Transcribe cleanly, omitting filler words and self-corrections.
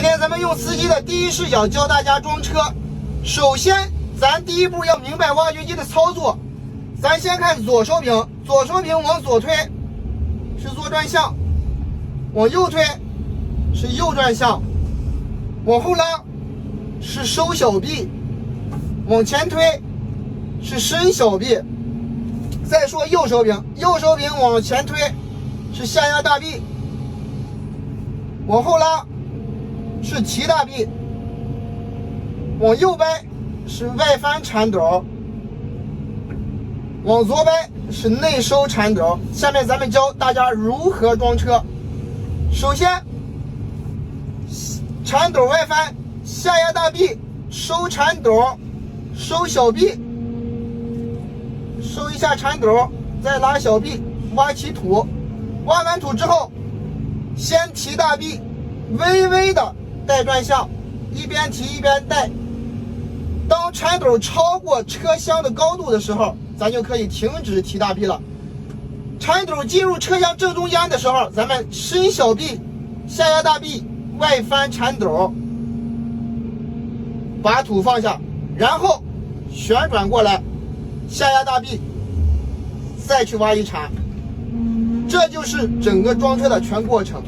今天咱们用司机的第一视角教大家装车。首先，咱第一步要明白挖掘机的操作。咱先看左手柄，左手柄往左推是左转向，往右推是右转向，往后拉是收小臂，往前推是伸小臂。再说右手柄，右手柄往前推是下压大臂，往后拉是提大臂，往右掰是外翻铲斗，往左掰是内收铲斗。下面咱们教大家如何装车。首先，铲斗外翻，下压大臂，收铲斗，收小臂，收一下铲斗，再拉小臂，挖起土。挖完土之后，先提大臂，微微的带转向，一边提一边带。当铲斗超过车厢的高度的时候，咱就可以停止提大臂了。铲斗进入车厢正中间的时候，咱们伸小臂，下压大臂，外翻铲斗，把土放下，然后旋转过来，下压大臂，再去挖一铲。这就是整个装车的全过程。